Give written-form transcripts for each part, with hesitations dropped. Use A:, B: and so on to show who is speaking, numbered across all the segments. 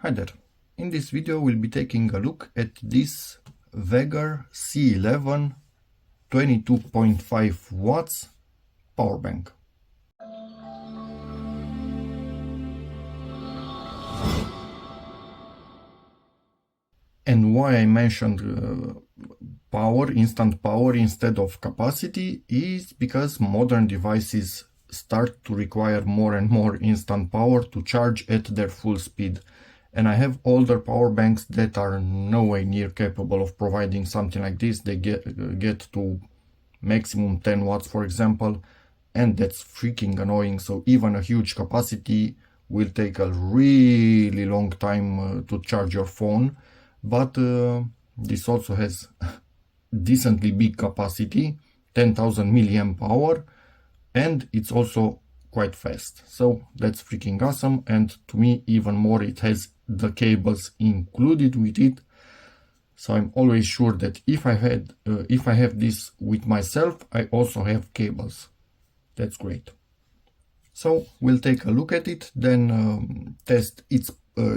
A: Hi there. In this video we'll be taking a look at this VEGER C11 22.5 watts power bank. And why I mentioned instant power instead of capacity is because modern devices start to require more and more instant power to charge at their full speed. And I have older power banks that are no way near capable of providing something like this. They get to maximum 10 watts, for example, and that's freaking annoying. So even a huge capacity will take a really long time to charge your phone. But this also has decently big capacity, 10,000 milliamp hour, and it's also quite fast. So that's freaking awesome. And to me, even more, it has the cables included with it. So I'm always sure that if I have this with myself, I also have cables. That's great. So we'll take a look at it, then test its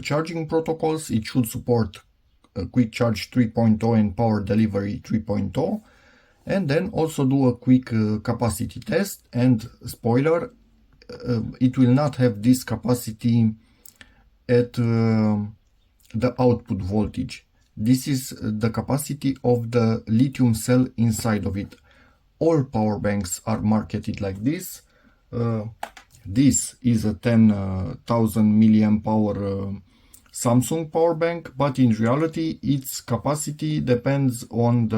A: charging protocols. It should support quick charge 3.0 and power delivery 3.0, and then also do a quick capacity test. And spoiler, it will not have this capacity at the output voltage. This is the capacity of the lithium cell inside of it. All power banks are marketed like this. This is a 10,000 milliamp hour Samsung power bank, but in reality its capacity depends on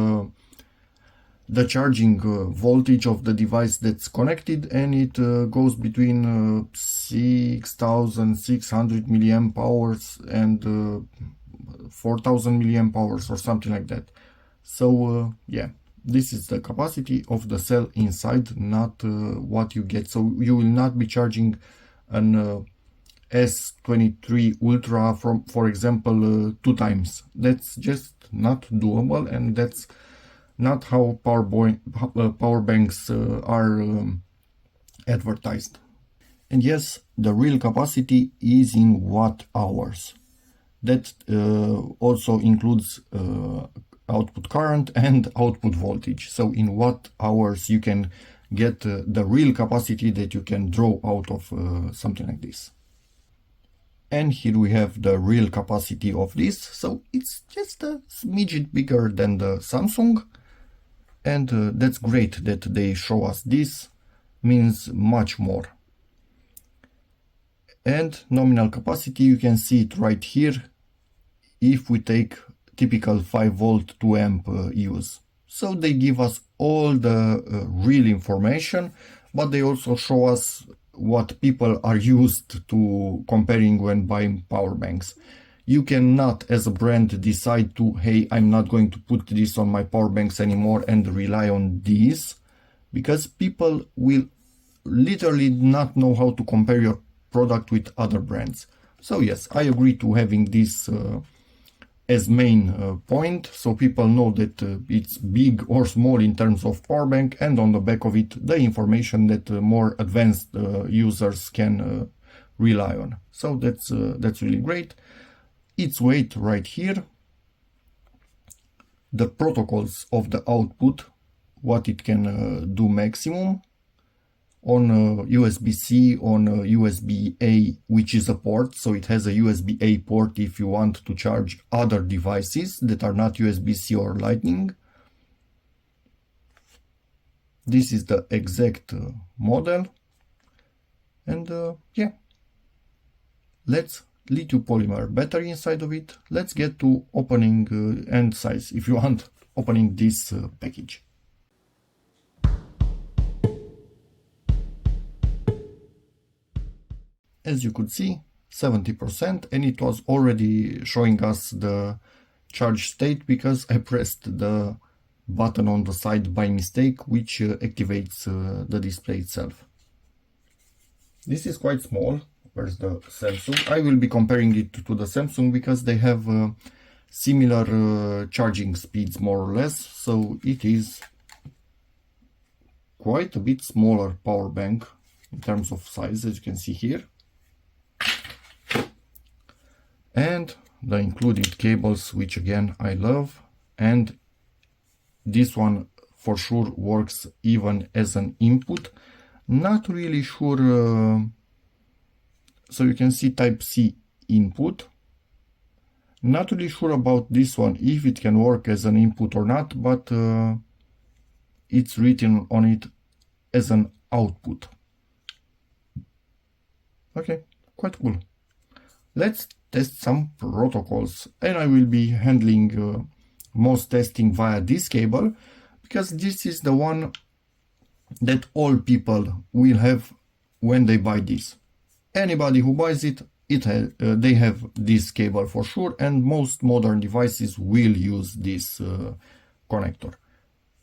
A: the charging voltage of the device that's connected, and it goes between 6,600 milliamp hours and 4,000 milliamp hours or something like that. So yeah, this is the capacity of the cell inside, not what you get. So you will not be charging an S23 Ultra from, for example, 2 times. That's just not doable, and that's not how power banks are advertised. And yes, the real capacity is in watt hours. That also includes output current and output voltage. So in watt hours you can get the real capacity that you can draw out of something like this. And here we have the real capacity of this. So it's just a smidget bigger than the Samsung. And that's great that they show us this, means much more. And nominal capacity, you can see it right here if we take typical 5 volt 2 amp use. So they give us all the real information, but they also show us what people are used to comparing when buying power banks. You cannot, as a brand, decide to, hey, I'm not going to put this on my power banks anymore and rely on these, because people will literally not know how to compare your product with other brands. So yes, I agree to having this as main point, so people know that it's big or small in terms of power bank, and on the back of it, the information that more advanced users can rely on. So that's really great. Its weight right here, the protocols of the output, what it can do maximum on USB-C, on USB-A, which is a port, so it has a USB-A port if you want to charge other devices that are not USB-C or Lightning. This is the exact model, and yeah, let's lithium polymer battery inside of it. Let's get to opening and size, if you want, opening this package. As you could see, 70%, and it was already showing us the charge state because I pressed the button on the side by mistake, which activates the display itself. This is quite small. Where's the Samsung? I will be comparing it to the Samsung because they have similar charging speeds, more or less. So it is quite a bit smaller power bank in terms of size, as you can see here. and the included cables, which again I love, and this one for sure works even as an input. Not really sure, so you can see type C input. Not really sure about this one, if it can work as an input or not, but it's written on it as an output. Okay, quite cool. Let's test some protocols, and I will be handling most testing via this cable, because this is the one that all people will have when they buy this. Anybody who buys it, they have this cable for sure, and most modern devices will use this connector.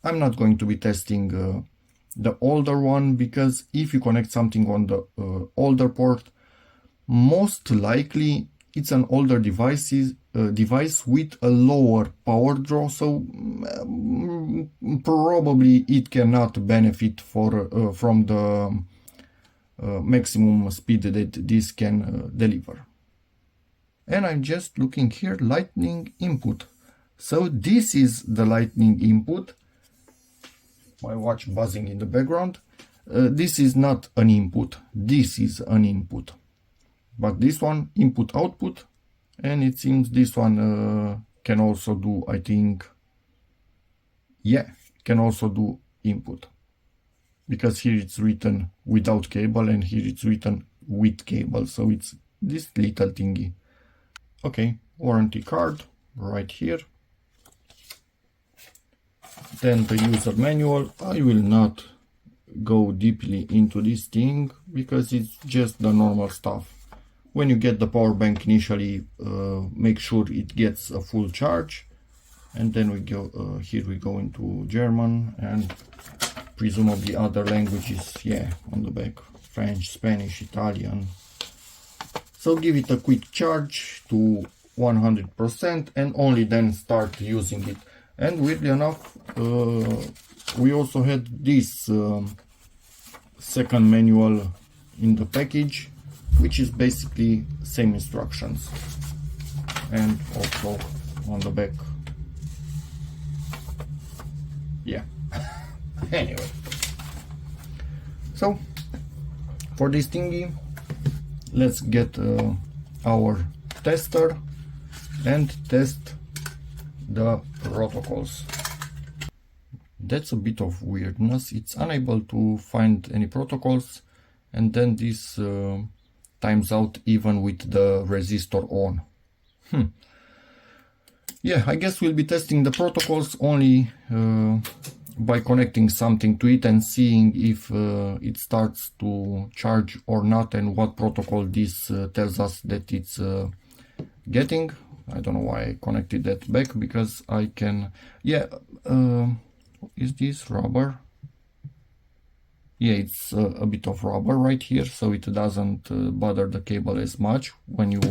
A: I'm not going to be testing the older one, because if you connect something on the older port, most likely it's an older device with a lower power draw, so probably it cannot benefit from the maximum speed that this can deliver. And I'm just looking here, lightning input. So this is the lightning input. My watch buzzing in the background. This is not an input, this is an input. But this one, input output, and it seems this one can also do, I think, yeah, can also do input. Because here it's written without cable and here it's written with cable, so it's this little thingy. Okay, warranty card right here. Then the user manual. I will not go deeply into this thing because it's just the normal stuff. When you get the power bank initially, make sure it gets a full charge, and then we go here we go into German and presumably other languages, yeah, on the back, French, Spanish, Italian. So give it a quick charge to 100% and only then start using it. And weirdly enough, we also had this second manual in the package, which is basically same instructions, and also on the back, yeah. Anyway, so for this thingy, let's get our tester and test the protocols. That's a bit of weirdness. It's unable to find any protocols, and then this times out even with the resistor on. Yeah, I guess we'll be testing the protocols only by connecting something to it and seeing if it starts to charge or not, and what protocol this tells us that it's getting. I don't know why I connected that back, because I can, yeah, is this rubber? Yeah, it's a bit of rubber right here, so it doesn't bother the cable as much when you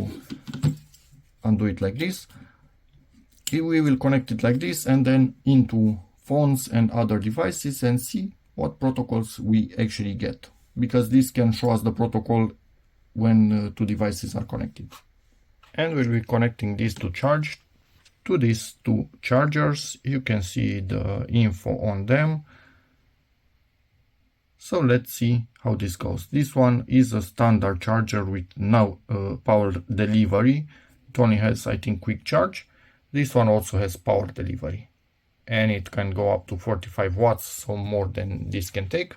A: undo it like this. We will connect it like this and then into phones and other devices and see what protocols we actually get, because this can show us the protocol when two devices are connected. And we'll be connecting this to charge to these two chargers. You can see the info on them. So let's see how this goes. This one is a standard charger with no power delivery. It only has, I think, quick charge. This one also has power delivery, and it can go up to 45 watts, so more than this can take.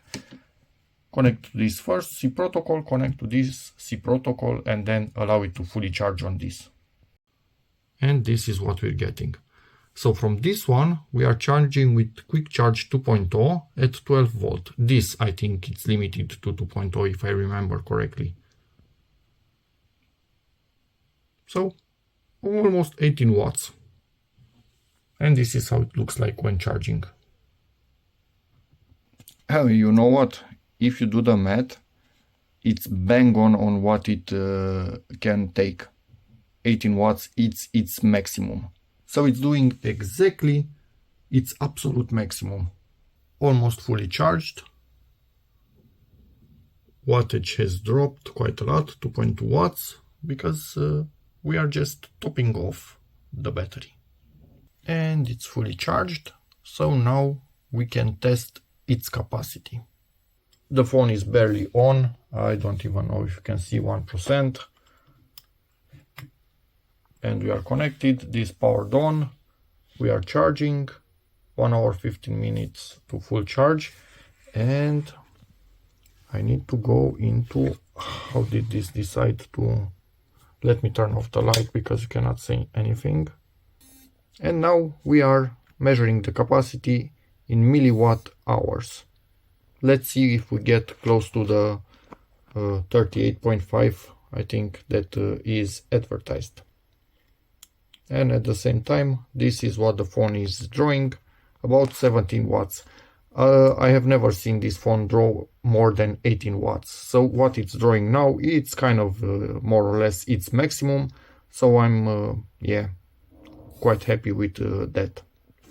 A: Connect to this first, C protocol, connect to this C protocol, and then allow it to fully charge on this. And this is what we're getting. So from this one, we are charging with quick charge 2.0 at 12 volt. This, I think, it's limited to 2.0 if I remember correctly. So almost 18 watts. And this is how it looks like when charging. Oh, you know what? If you do the math, it's bang on what it can take. 18 watts, it's its maximum. So it's doing exactly its absolute maximum. Almost fully charged. Wattage has dropped quite a lot, 2.2 watts, because we are just topping off the battery. And it's fully charged, so now we can test its capacity. The phone is barely on, I don't even know if you can see 1%. And we are connected, this powered on, we are charging, 1 hour 15 minutes to full charge. And I need to go into, how did this decide to, let me turn off the light because you cannot see anything. And now we are measuring the capacity in milliwatt hours. Let's see if we get close to the 38.5, I think that is advertised. And at the same time, this is what the phone is drawing, about 17 watts. I have never seen this phone draw more than 18 watts. So what it's drawing now, it's kind of more or less its maximum. So I'm, yeah, quite happy with that,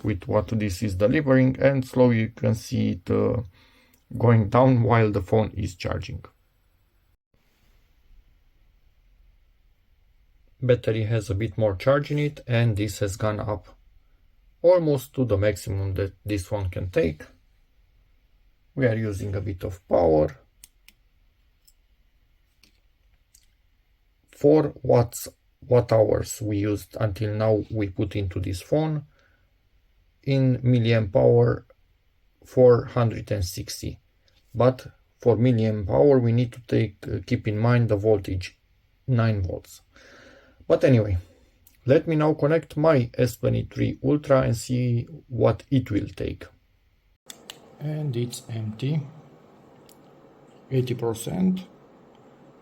A: with what this is delivering. And slowly you can see it going down while the phone is charging. Battery has a bit more charge in it, and this has gone up almost to the maximum that this one can take. We are using a bit of power. 4 watt hours we used until now, we put into this phone. In milliamp hour 460, but for milliamp hour we need to keep in mind the voltage, 9 volts. But anyway, let me now connect my S23 Ultra and see what it will take. And it's empty, 80%.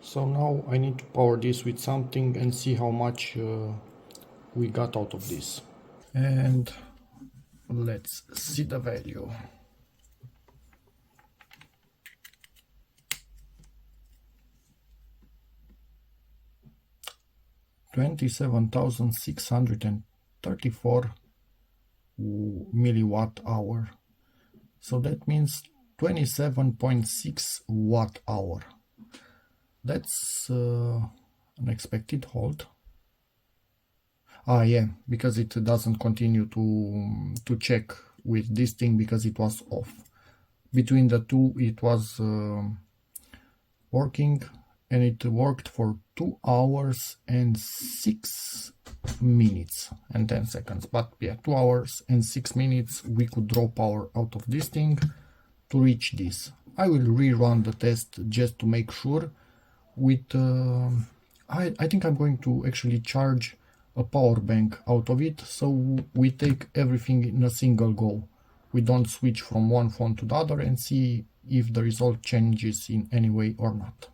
A: So now I need to power this with something and see how much we got out of this. And let's see the value. $27,634 milliwatt hour. So that means 27.6 watt hour. That's an expected hold. Yeah, because it doesn't continue to check with this thing because it was off. Between the two it was working, and it worked for 2 hours and 6 minutes and 10 seconds. But yeah, 2 hours and 6 minutes we could draw power out of this thing to reach this. I will rerun the test just to make sure with I think I'm going to actually charge a power bank out of it, so we take everything in a single go. We don't switch from one phone to the other and see if the result changes in any way or not.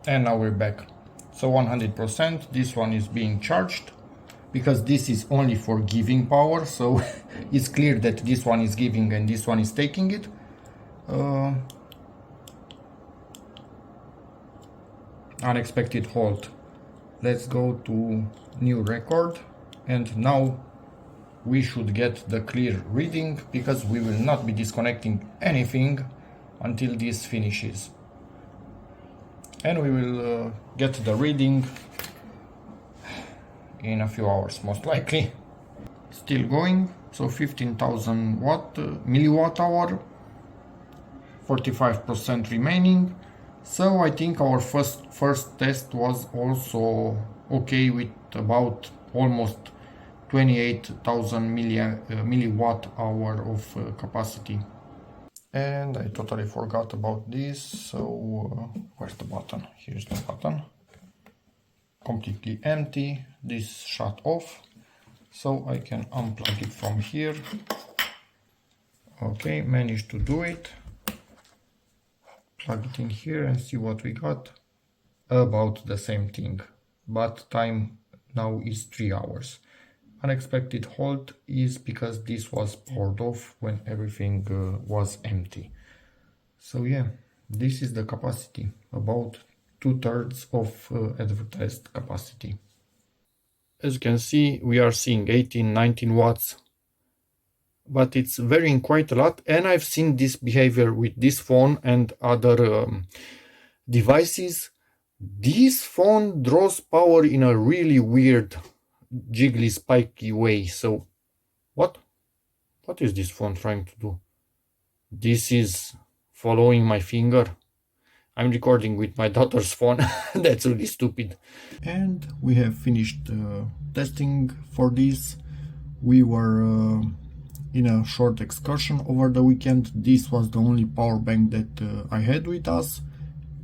A: And now we're back. So 100%, this one is being charged because this is only for giving power, so it's clear that this one is giving and this one is taking it. Unexpected halt. Let's go to new record, and now we should get the clear reading because we will not be disconnecting anything until this finishes. And we will get the reading in a few hours, most likely. Still going, so 15,000 milliwatt hour, 45% remaining. So I think our first test was also okay with about almost 28,000 milliwatt hour of capacity. And I totally forgot about this, so where's the button? Here's the button. Completely empty, this shut off, so I can unplug it from here. Okay, managed to do it. Plug it in here and see what we got. About the same thing, but time now is 3 hours. Unexpected halt is because this was powered off when everything was empty. So yeah, this is the capacity, about 2/3 of advertised capacity. As you can see, we are seeing 18-19 watts, but it's varying quite a lot, and I've seen this behavior with this phone and other devices, This phone draws power in a really weird, jiggly, spiky way. So, what is this phone trying to do? This is following my finger. I'm recording with my daughter's phone. That's really stupid. And we have finished testing for this. We were in a short excursion over the weekend. This was the only power bank that I had with us.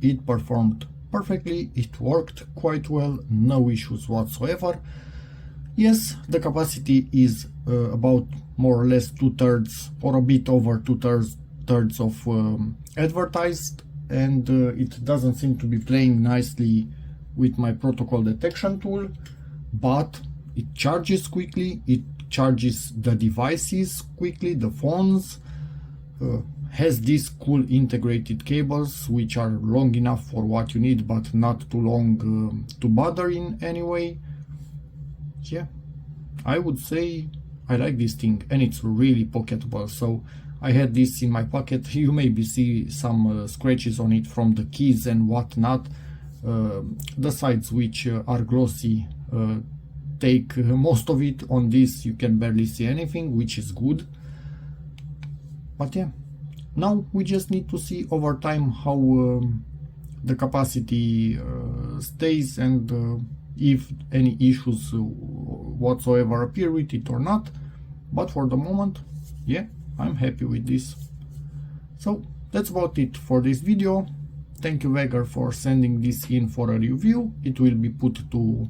A: It performed perfectly, it worked quite well, no issues whatsoever. Yes, the capacity is about more or less 2/3 or a bit over 2/3 of advertised, and it doesn't seem to be playing nicely with my protocol detection tool, but it charges quickly, it charges the devices quickly, the phones, has these cool integrated cables which are long enough for what you need but not too long to bother in any way. Yeah, I would say I like this thing, and it's really pocketable. So I had this in my pocket. You maybe see some scratches on it from the keys and whatnot. The sides, which are glossy, take most of it. On this you can barely see anything, which is good. But yeah, now we just need to see over time how the capacity stays, and if any issues whatsoever appear with it or not. But for the moment, yeah, I'm happy with this. So that's about it for this video. Thank you, VEGER, for sending this in for a review. It will be put to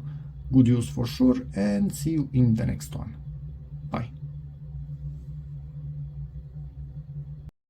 A: good use for sure, and see you in the next one.